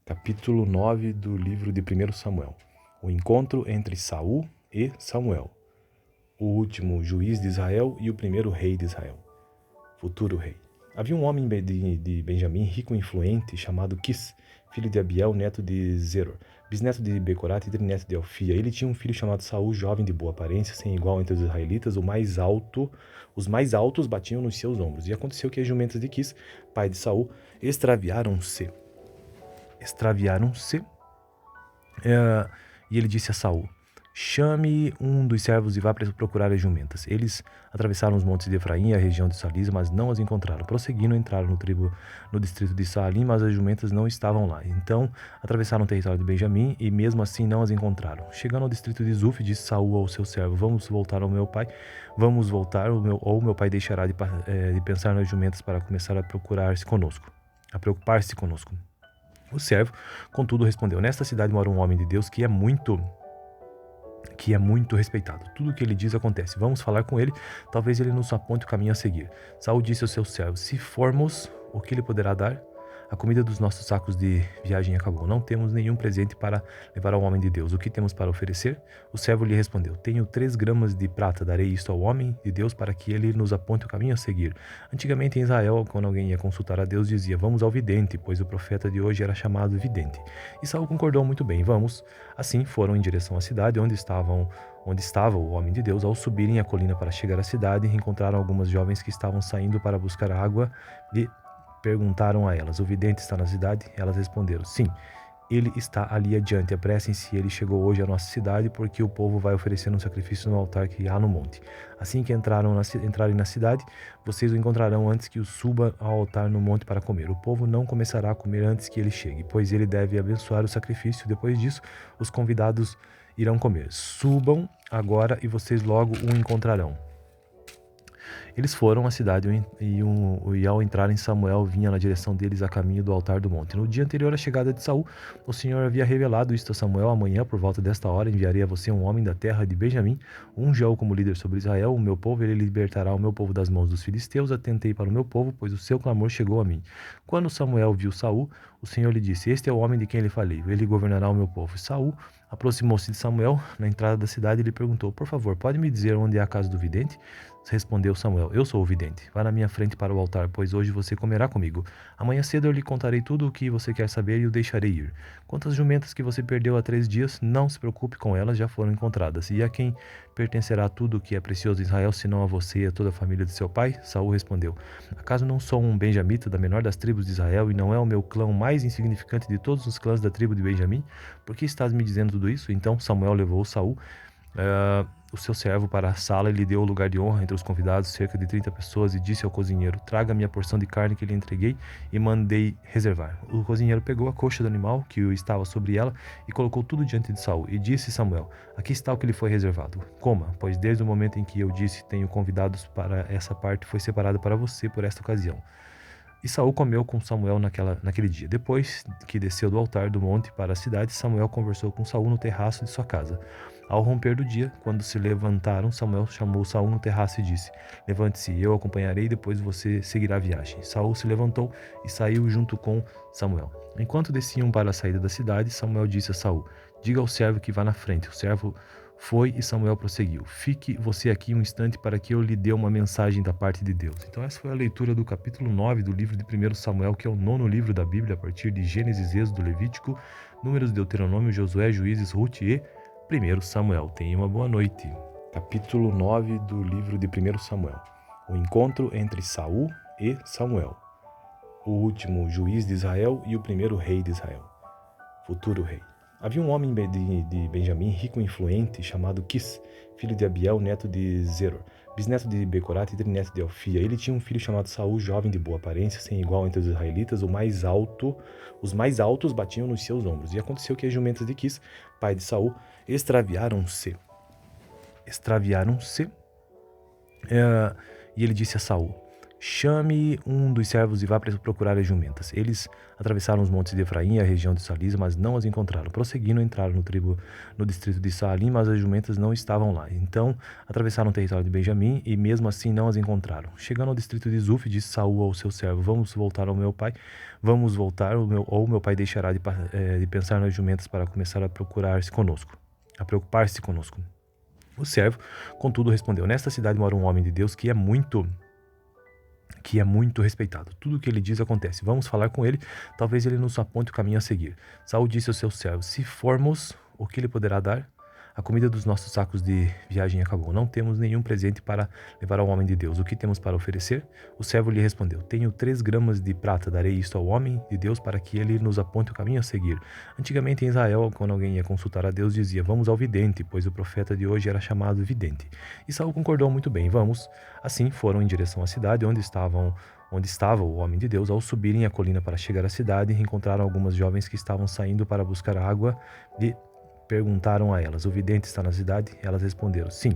Capítulo 9 do livro de 1 Samuel. O encontro entre Saul e Samuel. O último juiz de Israel e o primeiro rei de Israel. Futuro rei. Havia um homem de Benjamim, rico e influente, chamado Quis, filho de Abiel, neto de Zeror, bisneto de Becorat e trineto de Elfia. Ele tinha um filho chamado Saul, jovem de boa aparência, sem igual entre os israelitas. Os mais altos batiam nos seus ombros. E aconteceu que as jumentas de Quis, pai de Saul, extraviaram-se. E ele disse a Saul: chame um dos servos e vá procurar as jumentas. Eles atravessaram os montes de Efraim e a região de Salis, mas não as encontraram. Prosseguindo, entraram no distrito de Saalim, mas as jumentas não estavam lá. Então atravessaram o território de Benjamim e mesmo assim não as encontraram. Chegando ao distrito de Zuf, disse Saul ao seu servo: vamos voltar ao meu pai. Vamos voltar, ou meu pai deixará de pensar nas jumentas para começar a preocupar-se conosco. O servo, contudo, respondeu: nesta cidade mora um homem de Deus que é muito respeitado. Tudo o que ele diz acontece. Vamos falar com ele, talvez ele nos aponte o caminho a seguir. Saul disse ao seu servo: se formos, o que ele poderá dar? A comida dos nossos sacos de viagem acabou. Não temos nenhum presente para levar ao homem de Deus. O que temos para oferecer? O servo lhe respondeu: tenho 3 gramas de prata. Darei isto ao homem de Deus para que ele nos aponte o caminho a seguir. Antigamente em Israel, quando alguém ia consultar a Deus, dizia: vamos ao vidente, pois o profeta de hoje era chamado vidente. E Saul concordou muito bem. Vamos. Assim foram em direção à cidade onde estava o homem de Deus. Ao subirem a colina para chegar à cidade, encontraram algumas jovens que estavam saindo para buscar água e perguntaram a elas: o vidente está na cidade? Elas responderam: sim, ele está ali adiante. Apressem-se, ele chegou hoje à nossa cidade, porque o povo vai oferecer um sacrifício no altar que há no monte. Assim que entrarem na cidade, vocês o encontrarão antes que o suba ao altar no monte para comer. O povo não começará a comer antes que ele chegue, pois ele deve abençoar o sacrifício. Depois disso, os convidados irão comer. Subam agora e vocês logo o encontrarão. Eles foram à cidade e ao entrarem, Samuel vinha na direção deles a caminho do altar do monte. No dia anterior à chegada de Saul, o Senhor havia revelado isto a Samuel: amanhã, por volta desta hora, enviarei a você um homem da terra de Benjamim, unja-o como líder sobre Israel, o meu povo. Ele libertará o meu povo das mãos dos filisteus. Atentei para o meu povo, pois o seu clamor chegou a mim. Quando Samuel viu Saul, o Senhor lhe disse: este é o homem de quem lhe falei, ele governará o meu povo. Saul aproximou-se de Samuel na entrada da cidade e lhe perguntou: por favor, pode me dizer onde é a casa do vidente? Respondeu Samuel: eu sou o vidente. Vá na minha frente para o altar, pois hoje você comerá comigo. Amanhã cedo eu lhe contarei tudo o que você quer saber e o deixarei ir. Quanto às jumentas que você perdeu há 3 dias, não se preocupe com elas, já foram encontradas. E a quem pertencerá tudo o que é precioso de Israel, senão a você e a toda a família de seu pai? Saul respondeu: acaso não sou um benjamita da menor das tribos de Israel, e não é o meu clã o mais insignificante de todos os clãs da tribo de Benjamim? Por que estás me dizendo tudo isso? Então Samuel levou Saul, o seu servo, para a sala e lhe deu o lugar de honra entre os convidados, cerca de 30 pessoas, e disse ao cozinheiro: traga a minha porção de carne que lhe entreguei e mandei reservar. O cozinheiro pegou a coxa do animal que estava sobre ela e colocou tudo diante de Saul. E disse Samuel: aqui está o que lhe foi reservado. Coma, pois desde o momento em que eu disse tenho convidados para essa parte, foi separada para você por esta ocasião. E Saul comeu com Samuel naquele dia. Depois que desceu do altar do monte para a cidade, Samuel conversou com Saul no terraço de sua casa. Ao romper do dia, quando se levantaram, Samuel chamou Saul no terraço e disse: levante-se, eu acompanharei, depois você seguirá a viagem. Saul se levantou e saiu junto com Samuel. Enquanto desciam para a saída da cidade, Samuel disse a Saul: diga ao servo que vá na frente. O servo foi e Samuel prosseguiu: fique você aqui um instante para que eu lhe dê uma mensagem da parte de Deus. Então essa foi a leitura do capítulo 9 do livro de 1 Samuel, que é o 9º livro da Bíblia, a partir de Gênesis, Êxodo, Levítico, Números, Deuteronômio, Josué, Juízes, Ruth e 1 Samuel. Tenha uma boa noite. Capítulo 9 do livro de 1 Samuel. O encontro entre Saul e Samuel. O último juiz de Israel e o primeiro rei de Israel. Futuro rei. Havia um homem de Benjamim, rico e influente, chamado Quis, filho de Abiel, neto de Zeror, bisneto de Becorat e trineto de Elfia. Ele tinha um filho chamado Saul, jovem de boa aparência, sem igual entre os israelitas. Os mais altos batiam nos seus ombros. E aconteceu que as jumentas de Quis, pai de Saul, extraviaram-se. E ele disse a Saul: chame um dos servos e vá procurar as jumentas. Eles atravessaram os montes de Efraim e a região de Salisa, mas não as encontraram. Prosseguindo, entraram no distrito de Saalim, mas as jumentas não estavam lá. Então, atravessaram o território de Benjamim e mesmo assim não as encontraram. Chegando ao distrito de Zuf, disse Saul ao seu servo: vamos voltar ao meu pai. Vamos voltar, ou meu pai deixará de pensar nas jumentas para começar a preocupar-se conosco. O servo, contudo, respondeu: nesta cidade mora um homem de Deus que é muito respeitado. Tudo o que ele diz acontece. Vamos falar com ele, talvez ele nos aponte o caminho a seguir. Saul disse ao seu servo: se formos, o que ele poderá dar? A comida dos nossos sacos de viagem acabou. Não temos nenhum presente para levar ao homem de Deus. O que temos para oferecer? O servo lhe respondeu: tenho 3 gramas de prata. Darei isto ao homem de Deus para que ele nos aponte o caminho a seguir. Antigamente em Israel, quando alguém ia consultar a Deus, dizia: vamos ao vidente, pois o profeta de hoje era chamado vidente. E Saul concordou: muito bem, vamos. Assim foram em direção à cidade onde estava o homem de Deus. Ao subirem a colina para chegar à cidade, encontraram algumas jovens que estavam saindo para buscar água e perguntaram a elas: o vidente está na cidade? Elas responderam: sim,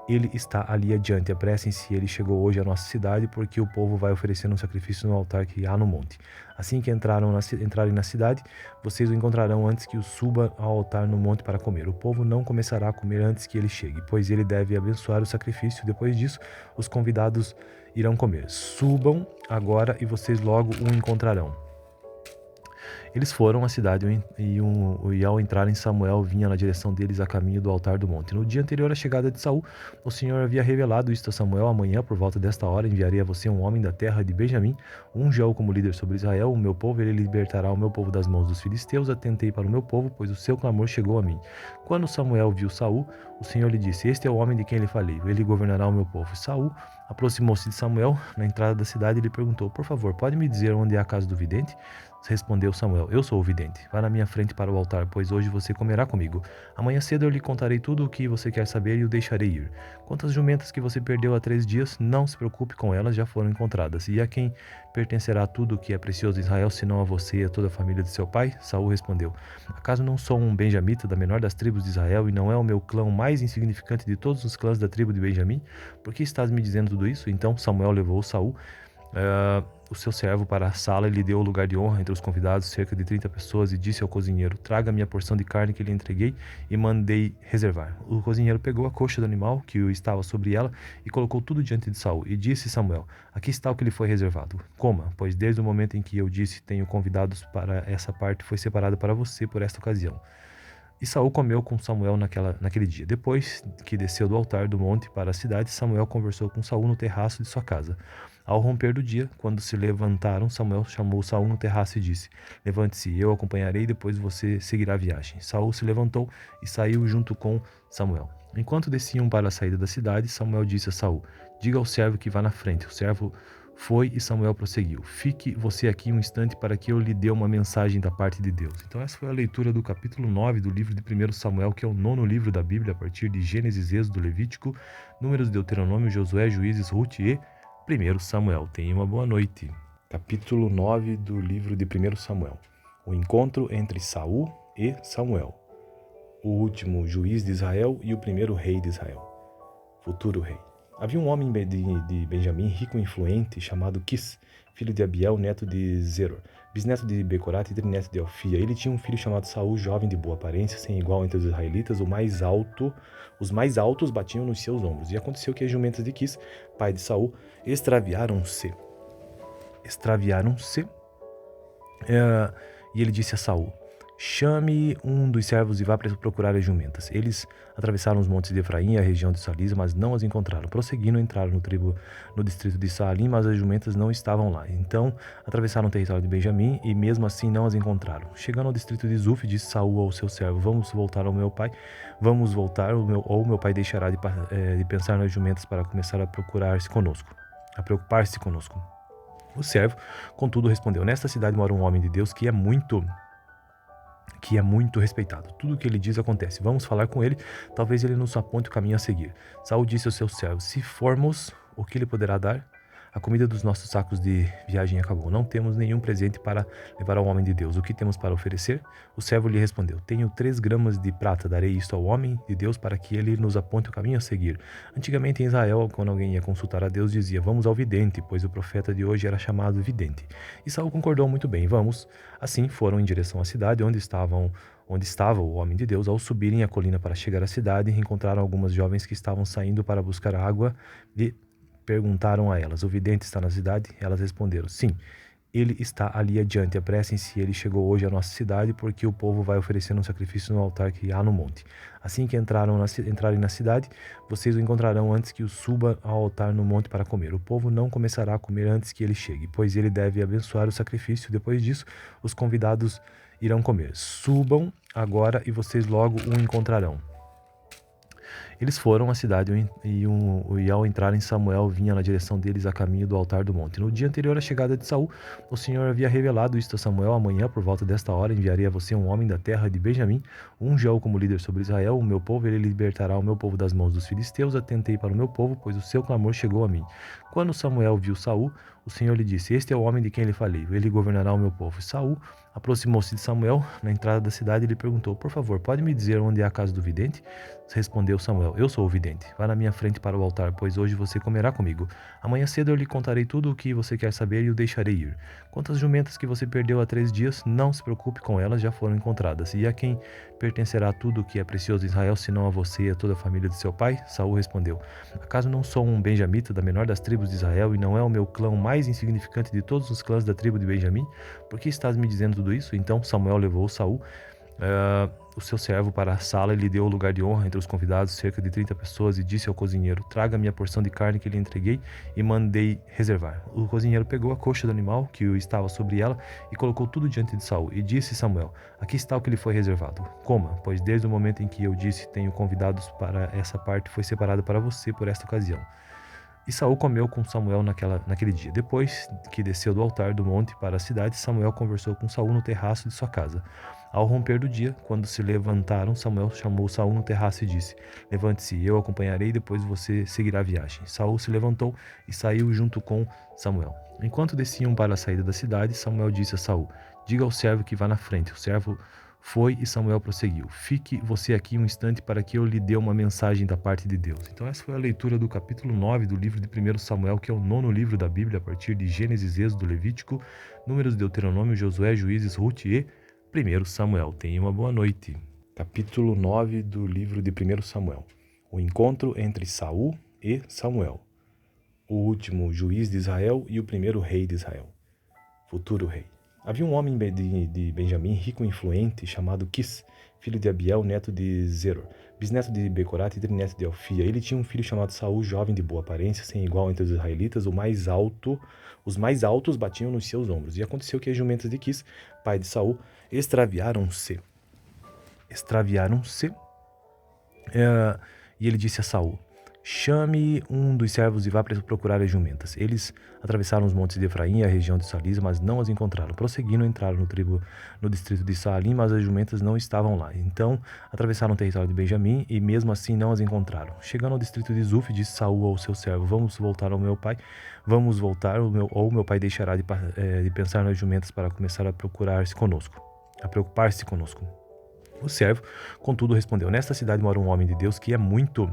ele está ali adiante. Apressem-se, ele chegou hoje à nossa cidade, porque o povo vai oferecer um sacrifício no altar que há no monte. Assim que entrarem na cidade, vocês o encontrarão antes que o suba ao altar no monte para comer. O povo não começará a comer antes que ele chegue, pois ele deve abençoar o sacrifício. Depois disso, os convidados irão comer. Subam agora e vocês logo o encontrarão. Eles foram à cidade e ao entrarem, Samuel vinha na direção deles a caminho do altar do monte. No dia anterior à chegada de Saul, o Senhor havia revelado isto a Samuel: amanhã, por volta desta hora, enviarei a você um homem da terra de Benjamim, unja-o como líder sobre Israel, o meu povo. Ele libertará o meu povo das mãos dos filisteus. Atentei para o meu povo, pois o seu clamor chegou a mim. Quando Samuel viu Saul, o Senhor lhe disse: este é o homem de quem lhe falei, ele governará o meu povo. E Saul aproximou-se de Samuel na entrada da cidade e lhe perguntou: por favor, pode me dizer onde é a casa do vidente? Respondeu Samuel: eu sou o vidente. Vá na minha frente para o altar, pois hoje você comerá comigo. Amanhã cedo eu lhe contarei tudo o que você quer saber e o deixarei ir. Quanto às jumentas que você perdeu há 3 dias, não se preocupe com elas, já foram encontradas. E a quem pertencerá tudo o que é precioso em Israel, senão a você e a toda a família de seu pai? Saul respondeu: acaso não sou um benjamita da menor das tribos de Israel, e não é o meu clã mais insignificante de todos os clãs da tribo de Benjamim? Por que estás me dizendo tudo isso? Então Samuel levou Saul, o seu servo, para a sala e lhe deu o lugar de honra entre os convidados, cerca de 30 pessoas, e disse ao cozinheiro: traga a minha porção de carne que lhe entreguei e mandei reservar. O cozinheiro pegou a coxa do animal que estava sobre ela e colocou tudo diante de Saul. E disse Samuel: aqui está o que lhe foi reservado. Coma, pois desde o momento em que eu disse: tenho convidados para essa parte, foi separado para você por esta ocasião. E Saul comeu com Samuel naquele dia. Depois que desceu do altar do monte para a cidade, Samuel conversou com Saul no terraço de sua casa. Ao romper do dia, quando se levantaram, Samuel chamou Saul no terraço e disse: levante-se, eu acompanharei, depois você seguirá a viagem. Saul se levantou e saiu junto com Samuel. Enquanto desciam para a saída da cidade, Samuel disse a Saul: diga ao servo que vá na frente. O servo foi e Samuel prosseguiu: fique você aqui um instante para que eu lhe dê uma mensagem da parte de Deus. Então essa foi a leitura do capítulo 9 do livro de 1 Samuel, que é o 9º livro da Bíblia, a partir de Gênesis, Êxodo, Levítico, Números, Deuteronômio, Josué, Juízes, Ruth e 1 Samuel. Tenha uma boa noite. Capítulo 9 do livro de 1 Samuel. O encontro entre Saul e Samuel. O último juiz de Israel e o primeiro rei de Israel. Futuro rei. Havia um homem de Benjamim, rico e influente, chamado Quis, filho de Abiel, neto de Zeror, bisneto de Becorat e trineto de Elfia. Ele tinha um filho chamado Saul, jovem de boa aparência, sem igual entre os israelitas. Os mais altos batiam nos seus ombros. E aconteceu que as jumentas de Quis, pai de Saul, extraviaram-se. E ele disse a Saul: chame um dos servos e vá procurar as jumentas. Eles atravessaram os montes de Efraim e a região de Salisa, mas não as encontraram. Prosseguindo, entraram no distrito de Saalim, mas as jumentas não estavam lá. Então atravessaram o território de Benjamim e mesmo assim não as encontraram. Chegando ao distrito de Zuf, disse Saul ao seu servo: vamos voltar ao meu pai. Vamos voltar, ou meu pai deixará de pensar nas jumentas para começar a preocupar-se conosco. O servo, contudo, respondeu: nesta cidade mora um homem de Deus que é muito respeitado. Tudo o que ele diz acontece. Vamos falar com ele, talvez ele nos aponte o caminho a seguir. Saul disse ao seu servo: se formos, o que ele poderá dar? A comida dos nossos sacos de viagem acabou. Não temos nenhum presente para levar ao homem de Deus. O que temos para oferecer? O servo lhe respondeu: Tenho 3 gramas de prata. Darei isto ao homem de Deus para que ele nos aponte o caminho a seguir. Antigamente em Israel, quando alguém ia consultar a Deus, dizia: Vamos ao vidente, pois o profeta de hoje era chamado vidente. E Saul concordou muito bem. Vamos. Assim foram em direção à cidade onde estava o homem de Deus. Ao subirem a colina para chegar à cidade, encontraram algumas jovens que estavam saindo para buscar água e perguntaram a elas: O vidente está na cidade? Elas responderam: Sim, ele está ali adiante. Apressem-se, ele chegou hoje à nossa cidade, porque o povo vai oferecer um sacrifício no altar que há no monte. Assim que entrarem na cidade, vocês o encontrarão antes que o suba ao altar no monte para comer. O povo não começará a comer antes que ele chegue, pois ele deve abençoar o sacrifício. Depois disso, os convidados irão comer. Subam agora e vocês logo o encontrarão. Eles foram à cidade e ao entrarem, Samuel vinha na direção deles a caminho do altar do monte. No dia anterior à chegada de Saul, o Senhor havia revelado isto a Samuel: Amanhã, por volta desta hora, enviarei a você um homem da terra de Benjamim, unja-o como líder sobre Israel, o meu povo. Ele libertará o meu povo das mãos dos filisteus. Atentei para o meu povo, pois o seu clamor chegou a mim. Quando Samuel viu Saul, o Senhor lhe disse: Este é o homem de quem lhe falei, ele governará o meu povo. Saul aproximou-se de Samuel na entrada da cidade e lhe perguntou: Por favor, pode me dizer onde é a casa do vidente? Respondeu Samuel: Eu sou o vidente. Vá na minha frente para o altar, pois hoje você comerá comigo. Amanhã cedo eu lhe contarei tudo o que você quer saber e o deixarei ir. Quanto às jumentas que você perdeu há 3 dias, não se preocupe com elas, já foram encontradas. E a quem pertencerá tudo o que é precioso em Israel, senão a você e a toda a família de seu pai? Saul respondeu: Acaso não sou um benjamita da menor das tribos de Israel, e não é o meu clã o mais insignificante de todos os clãs da tribo de Benjamim? Por que estás me dizendo tudo isso? Então Samuel levou Saul, o seu servo, para a sala e lhe deu o lugar de honra entre os convidados, cerca de 30 pessoas, e disse ao cozinheiro: Traga minha porção de carne que lhe entreguei e mandei reservar. O cozinheiro pegou a coxa do animal que estava sobre ela e colocou tudo diante de Saul. E disse Samuel: Aqui está o que lhe foi reservado. Coma, pois desde o momento em que eu disse: Tenho convidados para essa parte, foi separado para você por esta ocasião. E Saul comeu com Samuel naquele dia. Depois que desceu do altar do monte para a cidade, Samuel conversou com Saul no terraço de sua casa. Ao romper do dia, quando se levantaram, Samuel chamou Saul no terraço e disse: Levante-se, eu acompanharei, depois você seguirá a viagem. Saul se levantou e saiu junto com Samuel. Enquanto desciam para a saída da cidade, Samuel disse a Saul: Diga ao servo que vá na frente. O servo foi e Samuel prosseguiu: Fique você aqui um instante para que eu lhe dê uma mensagem da parte de Deus. Então essa foi a leitura do capítulo 9 do livro de 1 Samuel, que é o 9º livro da Bíblia, a partir de Gênesis, Êxodo, Levítico, Números, Deuteronômio, Josué, Juízes, Ruth e 1 Samuel. Tenha uma boa noite. Capítulo 9 do livro de 1 Samuel. O encontro entre Saul e Samuel. O último juiz de Israel e o primeiro rei de Israel. Futuro rei. Havia um homem de Benjamim, rico e influente, chamado Quis, filho de Abiel, neto de Zeror, bisneto de Becorat e trineto de Elfia. Ele tinha um filho chamado Saul, jovem de boa aparência, sem igual entre os israelitas. Os mais altos batiam nos seus ombros. E aconteceu que as jumentas de Quis, pai de Saul, extraviaram-se. E ele disse a Saul: Chame um dos servos e vá procurar as jumentas. Eles atravessaram os montes de Efraim e a região de Salisa, mas não as encontraram. Prosseguindo, entraram no distrito de Saalim, mas as jumentas não estavam lá. Então atravessaram o território de Benjamim e mesmo assim não as encontraram. Chegando ao distrito de Zuf, disse Saul ao seu servo: Vamos voltar ao meu pai. Vamos voltar, ou meu pai deixará de pensar nas jumentas para começar a preocupar-se conosco. O servo, contudo, respondeu: Nesta cidade mora um homem de Deus que é muito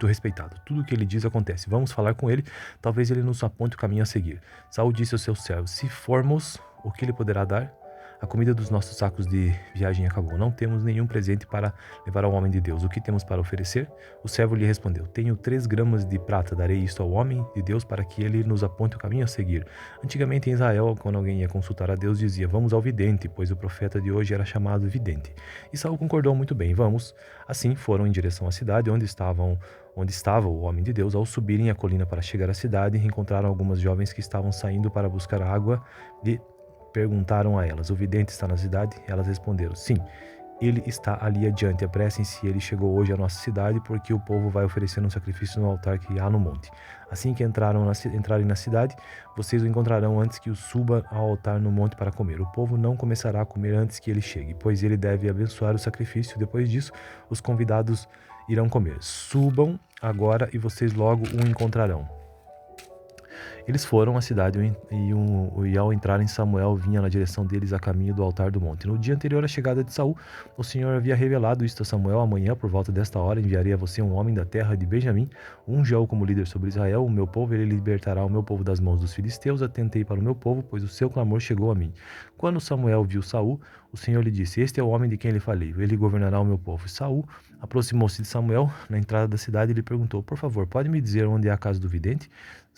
respeitado. Tudo o que ele diz acontece. Vamos falar com ele, talvez ele nos aponte o caminho a seguir. Saul disse ao seu servo: Se formos, o que ele poderá dar? A comida dos nossos sacos de viagem acabou. Não temos nenhum presente para levar ao homem de Deus. O que temos para oferecer? O servo lhe respondeu: Tenho 3 gramas de prata. Darei isto ao homem de Deus para que ele nos aponte o caminho a seguir. Antigamente em Israel, quando alguém ia consultar a Deus, dizia: Vamos ao vidente, pois o profeta de hoje era chamado vidente. E Saul concordou muito bem. Vamos. Assim foram em direção à cidade onde estava o homem de Deus. Ao subirem a colina para chegar à cidade, encontraram algumas jovens que estavam saindo para buscar água e perguntaram a elas: O vidente está na cidade? Elas responderam: Sim, ele está ali adiante. Apressem-se, ele chegou hoje à nossa cidade, porque o povo vai oferecer um sacrifício no altar que há no monte. Assim que entrarem na cidade, vocês o encontrarão antes que o suba ao altar no monte para comer. O povo não começará a comer antes que ele chegue, pois ele deve abençoar o sacrifício. Depois disso, os convidados irão comer. Subam agora e vocês logo o encontrarão. Eles foram à cidade e ao entrarem, Samuel vinha na direção deles a caminho do altar do monte. No dia anterior à chegada de Saul, o Senhor havia revelado isto a Samuel: amanhã, por volta desta hora, enviarei a você um homem da terra de Benjamim, unja-o como líder sobre Israel, o meu povo, ele libertará o meu povo das mãos dos filisteus. Atentei para o meu povo, pois o seu clamor chegou a mim. Quando Samuel viu Saul, o Senhor lhe disse: este é o homem de quem lhe falei, ele governará o meu povo. E Saul aproximou-se de Samuel na entrada da cidade e lhe perguntou: por favor, pode me dizer onde é a casa do vidente?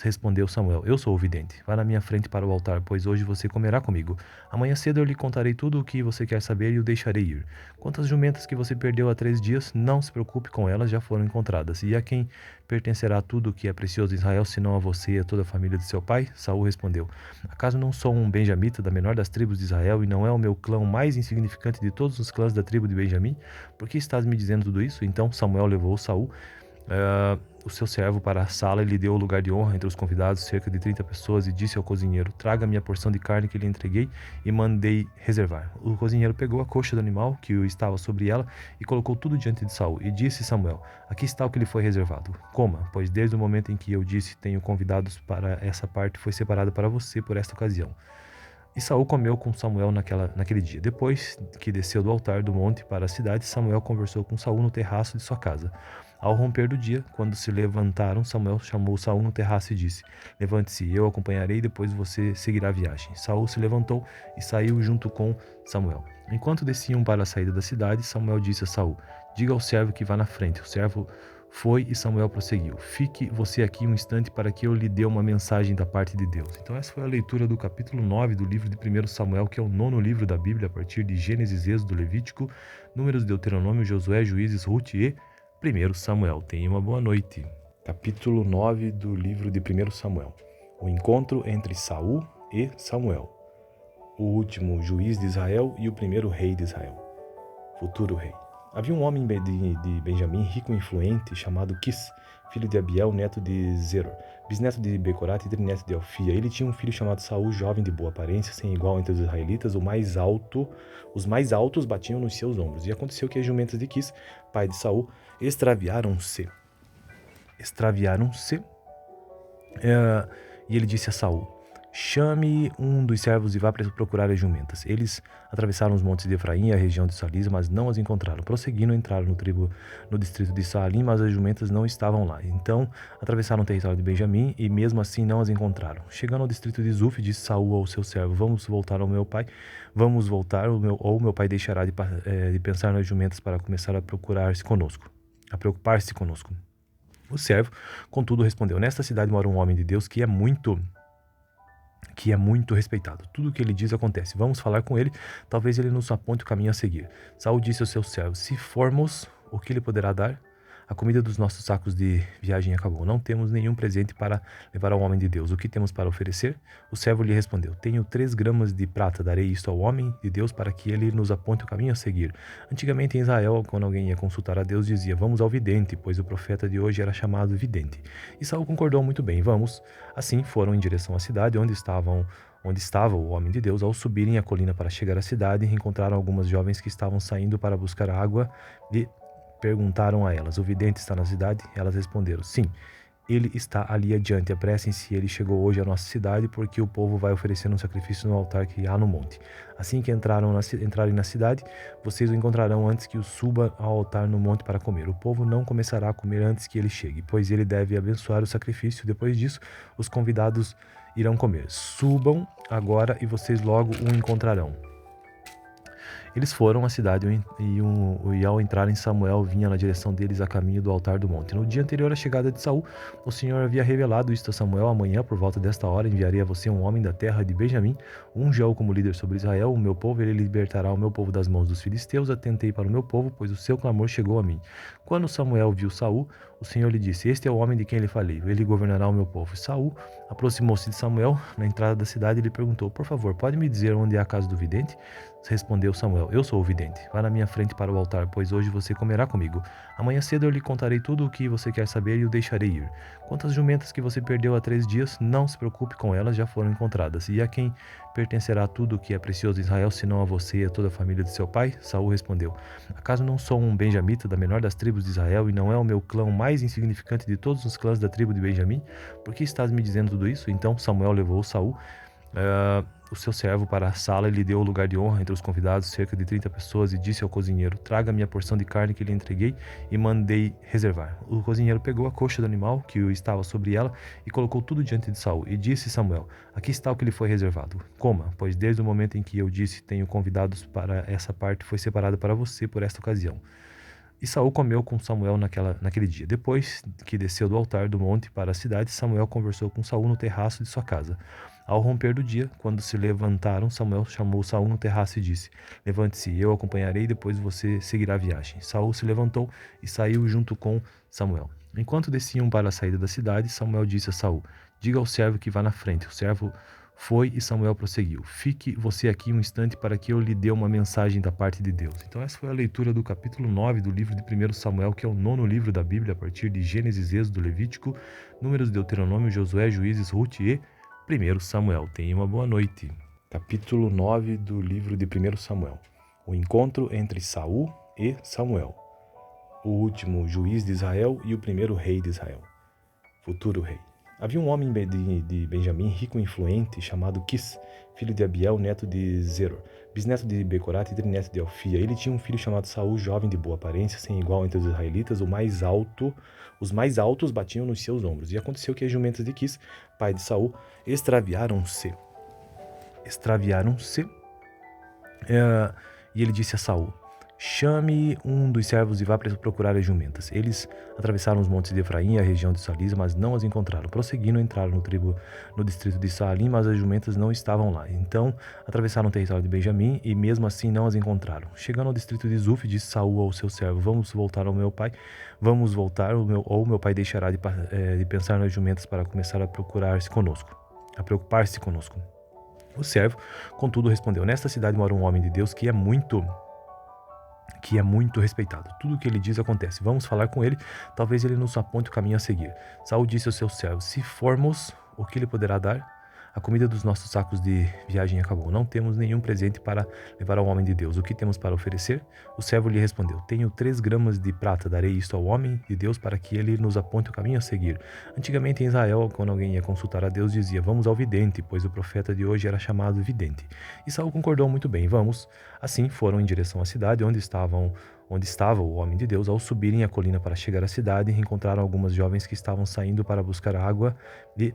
Respondeu Samuel: eu sou o vidente. Vá na minha frente para o altar, pois hoje você comerá comigo. Amanhã cedo eu lhe contarei tudo o que você quer saber e o deixarei ir. Quanto às jumentas que você perdeu há 3 dias, não se preocupe com elas, já foram encontradas. E a quem pertencerá tudo o que é precioso em Israel, senão a você e a toda a família de seu pai? Saul respondeu: acaso não sou um benjamita da menor das tribos de Israel, e não é o meu clã o mais insignificante de todos os clãs da tribo de Benjamim? Por que estás me dizendo tudo isso? Então Samuel levou Saul, o seu servo, para a sala e lhe deu o lugar de honra entre os convidados, cerca de 30 pessoas, e disse ao cozinheiro: traga minha porção de carne que lhe entreguei e mandei reservar. O cozinheiro pegou a coxa do animal que estava sobre ela e colocou tudo diante de Saul. E disse Samuel: aqui está o que lhe foi reservado. Coma, pois desde o momento em que eu disse tenho convidados para essa parte, foi separada para você por esta ocasião. E Saul comeu com Samuel naquele dia. Depois que desceu do altar do monte para a cidade, Samuel conversou com Saul no terraço de sua casa. Ao romper do dia, quando se levantaram, Samuel chamou Saul no terraço e disse: levante-se, eu acompanharei, depois você seguirá a viagem. Saul se levantou e saiu junto com Samuel. Enquanto desciam para a saída da cidade, Samuel disse a Saul: diga ao servo que vá na frente. O servo foi e Samuel prosseguiu: fique você aqui um instante para que eu lhe dê uma mensagem da parte de Deus. Então essa foi a leitura do capítulo 9 do livro de 1 Samuel, que é o 9º livro da Bíblia, a partir de Gênesis, Êxodo, Levítico, Números, Deuteronômio, Josué, Juízes, Ruth e 1 Samuel. Tenha uma boa noite. Capítulo 9 do livro de 1 Samuel. O encontro entre Saul e Samuel. O último juiz de Israel e o primeiro rei de Israel. Futuro rei. Havia um homem de Benjamim, rico e influente, chamado Quis, filho de Abiel, neto de Zeror, bisneto de Becorat e trineto de Elfia. Ele tinha um filho chamado Saul, jovem de boa aparência, sem igual entre os israelitas. Os mais altos batiam nos seus ombros. E aconteceu que as jumentas de Quis, pai de Saul, extraviaram-se. E ele disse a Saul: chame um dos servos e vá procurar as jumentas. Eles atravessaram os montes de Efraim e a região de Salisa, mas não as encontraram. Prosseguindo, entraram no distrito de Saalim, mas as jumentas não estavam lá. Então atravessaram o território de Benjamim e mesmo assim não as encontraram. Chegando ao distrito de Zuf, disse Saul ao seu servo: vamos voltar ao meu pai. Vamos voltar, ou meu pai deixará de pensar nas jumentas para começar a preocupar-se conosco. O servo, contudo, respondeu: nesta cidade mora um homem de Deus que é muito respeitado. Tudo o que ele diz acontece. Vamos falar com ele, talvez ele nos aponte o caminho a seguir. Saul disse ao seu servo: se formos, o que ele poderá dar? A comida dos nossos sacos de viagem acabou. Não temos nenhum presente para levar ao homem de Deus. O que temos para oferecer? O servo lhe respondeu: tenho 3 gramas de prata. Darei isto ao homem de Deus para que ele nos aponte o caminho a seguir. Antigamente em Israel, quando alguém ia consultar a Deus, dizia: vamos ao vidente, pois o profeta de hoje era chamado vidente. E Saul concordou muito bem: vamos. Assim foram em direção à cidade onde estava o homem de Deus. Ao subirem a colina para chegar à cidade, encontraram algumas jovens que estavam saindo para buscar água e perguntaram a elas: o vidente está na cidade? Elas responderam: sim, ele está ali adiante. Apressem-se, ele chegou hoje à nossa cidade, porque o povo vai oferecer um sacrifício no altar que há no monte. Assim que entrarem na cidade, vocês o encontrarão antes que o suba ao altar no monte para comer. O povo não começará a comer antes que ele chegue, pois ele deve abençoar o sacrifício. Depois disso, os convidados irão comer. Subam agora e vocês logo o encontrarão. Eles foram à cidade e ao entrarem, Samuel vinha na direção deles a caminho do altar do monte. No dia anterior à chegada de Saul, o Senhor havia revelado isto a Samuel: amanhã, por volta desta hora, enviarei a você um homem da terra de Benjamim, unja-o como líder sobre Israel, o meu povo, ele libertará o meu povo das mãos dos filisteus. Atentei para o meu povo, pois o seu clamor chegou a mim. Quando Samuel viu Saul, o Senhor lhe disse: este é o homem de quem lhe falei, ele governará o meu povo. Saul aproximou-se de Samuel na entrada da cidade e lhe perguntou: por favor, pode me dizer onde é a casa do vidente? Respondeu Samuel: eu sou o vidente. Vá na minha frente para o altar, pois hoje você comerá comigo. Amanhã cedo eu lhe contarei tudo o que você quer saber e o deixarei ir. Quanto às jumentas que você perdeu há 3 dias, não se preocupe com elas, já foram encontradas. E a quem pertencerá tudo o que é precioso em Israel, senão a você e a toda a família de seu pai? Saul respondeu: Acaso não sou um benjamita da menor das tribos de Israel, e não é o meu clã o mais insignificante de todos os clãs da tribo de Benjamim? Por que estás me dizendo tudo isso? Então Samuel levou Saul, o seu servo, para a sala e lhe deu o lugar de honra entre os convidados, cerca de 30 pessoas, e disse ao cozinheiro: Traga a minha porção de carne que lhe entreguei e mandei reservar. O cozinheiro pegou a coxa do animal que estava sobre ela e colocou tudo diante de Saul. E disse Samuel: Aqui está o que lhe foi reservado. Coma, pois desde o momento em que eu disse tenho convidados para essa parte, foi separada para você por esta ocasião. E Saul comeu com Samuel naquele dia. Depois que desceu do altar do monte para a cidade, Samuel conversou com Saul no terraço de sua casa. Ao romper do dia, quando se levantaram, Samuel chamou Saul no terraço e disse: Levante-se, eu acompanharei, depois você seguirá a viagem. Saul se levantou e saiu junto com Samuel. Enquanto desciam para a saída da cidade, Samuel disse a Saul: Diga ao servo que vá na frente. O servo foi e Samuel prosseguiu: Fique você aqui um instante para que eu lhe dê uma mensagem da parte de Deus. Então essa foi a leitura do capítulo 9 do livro de 1 Samuel, que é o 9º livro da Bíblia, a partir de Gênesis, Êxodo, Levítico, Números, Deuteronômio, Josué, Juízes, Ruth e 1 Samuel. Tenha uma boa noite. Capítulo 9 do livro de 1 Samuel. O encontro entre Saul e Samuel. O último juiz de Israel e o primeiro rei de Israel. Futuro rei. Havia um homem de Benjamim, rico e influente, chamado Quis, filho de Abiel, neto de Zeror, bisneto de Becorat e trineto de Elfia. Ele tinha um filho chamado Saul, jovem de boa aparência, sem igual entre os israelitas. Os mais altos batiam nos seus ombros. E aconteceu que as jumentas de Quis, pai de Saul, extraviaram-se. E ele disse a Saul: Chame um dos servos e vá procurar as jumentas. Eles atravessaram os montes de Efraim e a região de Salisa, mas não as encontraram. Prosseguindo, entraram no distrito de Saalim, mas as jumentas não estavam lá. Então atravessaram o território de Benjamim e mesmo assim não as encontraram. Chegando ao distrito de Zuf, disse Saul ao seu servo: Vamos voltar ao meu pai. Vamos voltar, ou meu pai deixará de pensar nas jumentas para começar a preocupar-se conosco. O servo, contudo, respondeu: Nesta cidade mora um homem de Deus que é muito respeitado. Tudo o que ele diz acontece. Vamos falar com ele, talvez ele nos aponte o caminho a seguir. Saul disse ao seu servo: Se formos, o que ele poderá dar? A comida dos nossos sacos de viagem acabou. Não temos nenhum presente para levar ao homem de Deus. O que temos para oferecer? O servo lhe respondeu: Tenho 3 gramas de prata. Darei isto ao homem de Deus para que ele nos aponte o caminho a seguir. Antigamente em Israel, quando alguém ia consultar a Deus, dizia: Vamos ao vidente, pois o profeta de hoje era chamado vidente. E Saul concordou muito bem. Vamos. Assim foram em direção à cidade onde estava o homem de Deus. Ao subirem a colina para chegar à cidade, encontraram algumas jovens que estavam saindo para buscar água e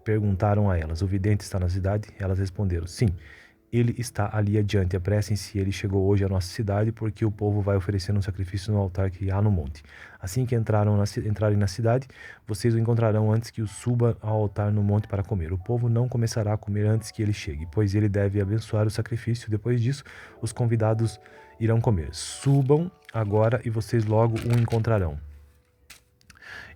perguntaram a elas: O vidente está na cidade? Elas responderam: Sim, ele está ali adiante. Apressem-se, ele chegou hoje à nossa cidade, porque o povo vai oferecer um sacrifício no altar que há no monte. Assim que entrarem na cidade, vocês o encontrarão antes que o suba ao altar no monte para comer. O povo não começará a comer antes que ele chegue, pois ele deve abençoar o sacrifício. Depois disso, os convidados irão comer. Subam agora e vocês logo o encontrarão.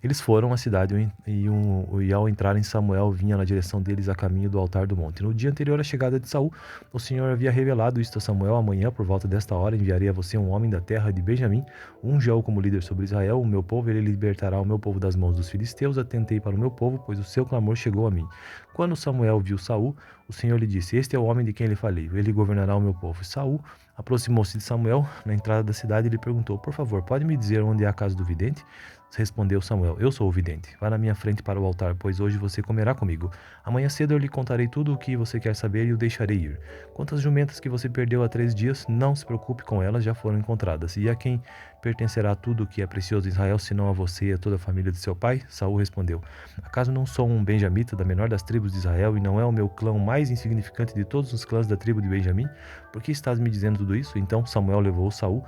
Eles foram à cidade e ao entrarem, Samuel vinha na direção deles a caminho do altar do monte. No dia anterior à chegada de Saul, o Senhor havia revelado isto a Samuel: Amanhã, por volta desta hora, enviarei a você um homem da terra de Benjamim, unja-o como líder sobre Israel, o meu povo. Ele libertará o meu povo das mãos dos filisteus. Atentei para o meu povo, pois o seu clamor chegou a mim. Quando Samuel viu Saul, o Senhor lhe disse: Este é o homem de quem lhe falei, ele governará o meu povo. Saul aproximou-se de Samuel na entrada da cidade e lhe perguntou: Por favor, pode me dizer onde é a casa do vidente? Respondeu Samuel: Eu sou o vidente. Vá na minha frente para o altar, pois hoje você comerá comigo. Amanhã cedo eu lhe contarei tudo o que você quer saber e o deixarei ir. Quanto às jumentas que você perdeu há 3 dias, não se preocupe com elas, já foram encontradas. E a quem pertencerá tudo o que é precioso em Israel, senão a você e a toda a família de seu pai? Saul respondeu: Acaso não sou um benjamita da menor das tribos de Israel, e não é o meu clã o mais insignificante de todos os clãs da tribo de Benjamim? Por que estás me dizendo tudo isso? Então Samuel levou Saul,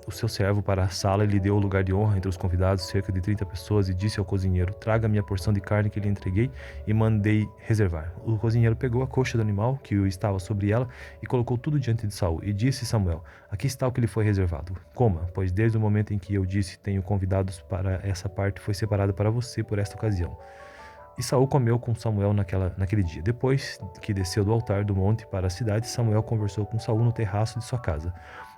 o seu servo, para a sala e lhe deu o lugar de honra entre os convidados, cerca de 30 pessoas, e disse ao cozinheiro: Traga a minha porção de carne que lhe entreguei e mandei reservar. O cozinheiro pegou a coxa do animal que estava sobre ela e colocou tudo diante de Saul. E disse Samuel: Aqui está o que lhe foi reservado. Coma, pois desde o momento em que eu disse tenho convidados para essa parte, foi separada para você por esta ocasião. E Saul comeu com Samuel naquele dia. Depois que desceu do altar do monte para a cidade, Samuel conversou com Saul no terraço de sua casa.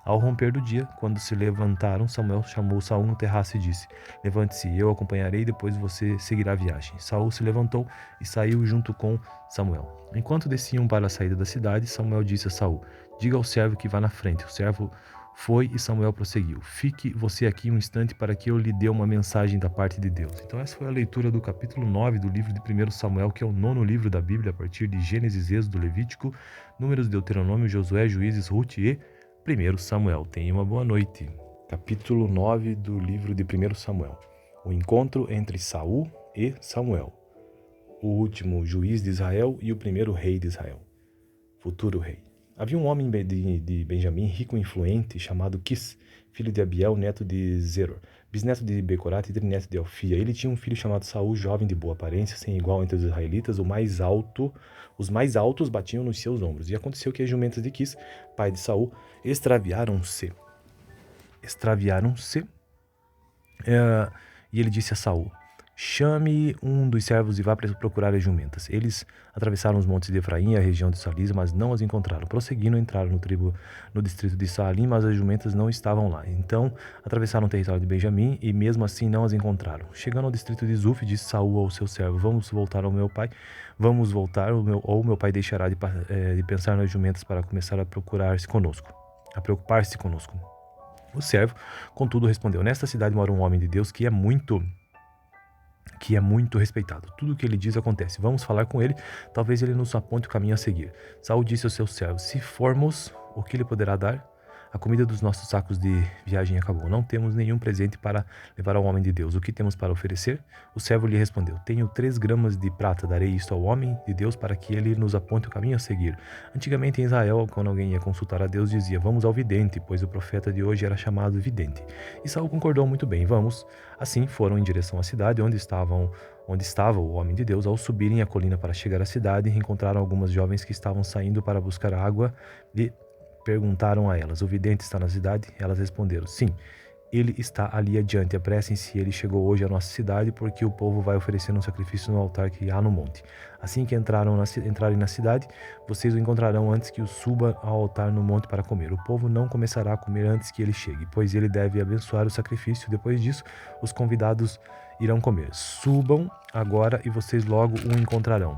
Ao romper do dia, quando se levantaram, Samuel chamou Saul no terraço e disse: Levante-se, eu acompanharei, depois você seguirá a viagem. Saul se levantou e saiu junto com Samuel. Enquanto desciam para a saída da cidade, Samuel disse a Saul: Diga ao servo que vá na frente. O servo foi e Samuel prosseguiu: Fique você aqui um instante para que eu lhe dê uma mensagem da parte de Deus. Então essa foi a leitura do capítulo 9 do livro de 1 Samuel, que é o nono livro da Bíblia, a partir de Gênesis, Êxodo, Levítico, Números, Deuteronômio, Josué, Juízes, Ruth e 1 Samuel. Tenha uma boa noite. Capítulo 9 do livro de 1 Samuel. O encontro entre Saul e Samuel. O último juiz de Israel e o primeiro rei de Israel. Futuro rei. Havia um homem de Benjamim, rico e influente, chamado Quis, filho de Abiel, neto de Zeror, bisneto de Becorat e trineto de Elfia. Ele tinha um filho chamado Saul, jovem de boa aparência, sem igual entre os israelitas. Os mais altos batiam nos seus ombros. E aconteceu que as jumentas de Quis, pai de Saul, extraviaram-se. E ele disse a Saul: Chame um dos servos e vá procurar as jumentas. Eles atravessaram os montes de Efraim e a região de Salisa, mas não as encontraram. Prosseguindo, entraram no distrito de Saalim, mas as jumentas não estavam lá. Então, atravessaram o território de Benjamim e mesmo assim não as encontraram. Chegando ao distrito de Zuf, disse Saul ao seu servo: Vamos voltar ao meu pai. Vamos voltar, ou meu pai deixará de pensar nas jumentas para começar a preocupar-se conosco. O servo, contudo, respondeu: Nesta cidade mora um homem de Deus que é muito respeitado. Tudo o que ele diz acontece. Vamos falar com ele, talvez ele nos aponte o caminho a seguir. Saul disse aos seus servos: Se formos, o que ele poderá dar? A comida dos nossos sacos de viagem acabou. Não temos nenhum presente para levar ao homem de Deus. O que temos para oferecer? O servo lhe respondeu: Tenho 3 gramas de prata. Darei isto ao homem de Deus para que ele nos aponte o caminho a seguir. Antigamente em Israel, quando alguém ia consultar a Deus, dizia: Vamos ao vidente, pois o profeta de hoje era chamado vidente. E Saul concordou muito bem. Vamos. Assim foram em direção à cidade onde estava o homem de Deus. Ao subirem a colina para chegar à cidade, encontraram algumas jovens que estavam saindo para buscar água e perguntaram a elas: O vidente está na cidade? Elas responderam: Sim, ele está ali adiante. Apressem-se, ele chegou hoje à nossa cidade, porque o povo vai oferecer um sacrifício no altar que há no monte. Assim que entrarem na cidade, vocês o encontrarão antes que o suba ao altar no monte para comer. O povo não começará a comer antes que ele chegue, pois ele deve abençoar o sacrifício. Depois disso, os convidados irão comer. Subam agora e vocês logo o encontrarão.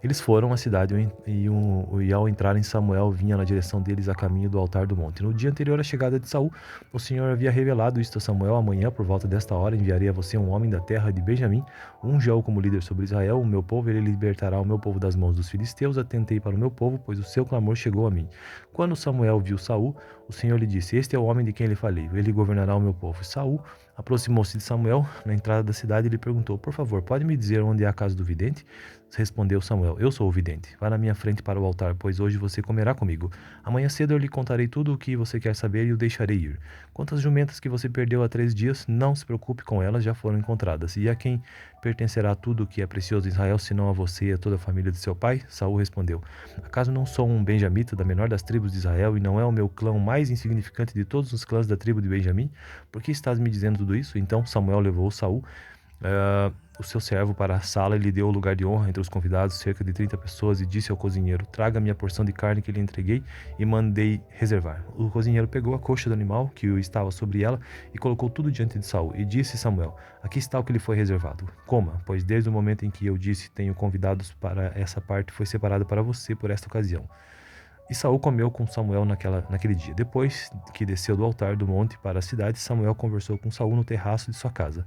Eles foram à cidade e ao entrarem, Samuel vinha na direção deles a caminho do altar do monte. No dia anterior à chegada de Saul, o Senhor havia revelado isto a Samuel: Amanhã, por volta desta hora, enviarei a você um homem da terra de Benjamim, unja-o como líder sobre Israel, o meu povo. Ele libertará o meu povo das mãos dos filisteus. Atentei para o meu povo, pois o seu clamor chegou a mim. Quando Samuel viu Saul, o Senhor lhe disse: Este é o homem de quem lhe falei, ele governará o meu povo. Saul aproximou-se de Samuel na entrada da cidade e lhe perguntou: Por favor, pode me dizer onde é a casa do vidente? Respondeu Samuel: Eu sou o vidente. Vá na minha frente para o altar, pois hoje você comerá comigo. Amanhã cedo eu lhe contarei tudo o que você quer saber e o deixarei ir. Quanto às jumentas que você perdeu há 3 dias, não se preocupe com elas, já foram encontradas. E a quem pertencerá tudo o que é precioso em Israel, senão a você e a toda a família de seu pai? Saul respondeu: Acaso não sou um benjamita da menor das tribos de Israel, e não é o meu clã o mais insignificante de todos os clãs da tribo de Benjamim? Por que estás me dizendo tudo isso? Então Samuel levou Saul, o seu servo, para a sala e lhe deu o lugar de honra entre os convidados, cerca de 30 pessoas, e disse ao cozinheiro: Traga a minha porção de carne que lhe entreguei e mandei reservar. O cozinheiro pegou a coxa do animal que estava sobre ela e colocou tudo diante de Saul. E disse Samuel: Aqui está o que lhe foi reservado. Coma, pois desde o momento em que eu disse: Tenho convidados para essa parte, foi separado para você por esta ocasião. E Saul comeu com Samuel naquele dia. Depois que desceu do altar do monte para a cidade, Samuel conversou com Saul no terraço de sua casa.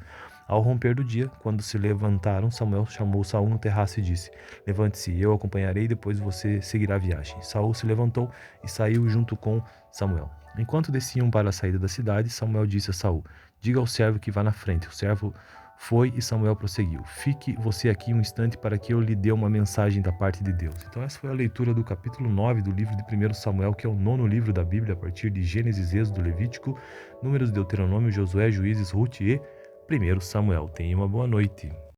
Ao romper do dia, quando se levantaram, Samuel chamou Saul no terraço e disse: Levante-se, eu acompanharei, depois você seguirá a viagem. Saul se levantou e saiu junto com Samuel. Enquanto desciam para a saída da cidade, Samuel disse a Saul: Diga ao servo que vá na frente. O servo foi e Samuel prosseguiu: Fique você aqui um instante para que eu lhe dê uma mensagem da parte de Deus. Então essa foi a leitura do capítulo 9 do livro de 1 Samuel, que é o nono livro da Bíblia, a partir de Gênesis, Êxodo, Levítico, Números, Deuteronômio, Josué, Juízes, Ruth e 1 Samuel. Tenha uma boa noite.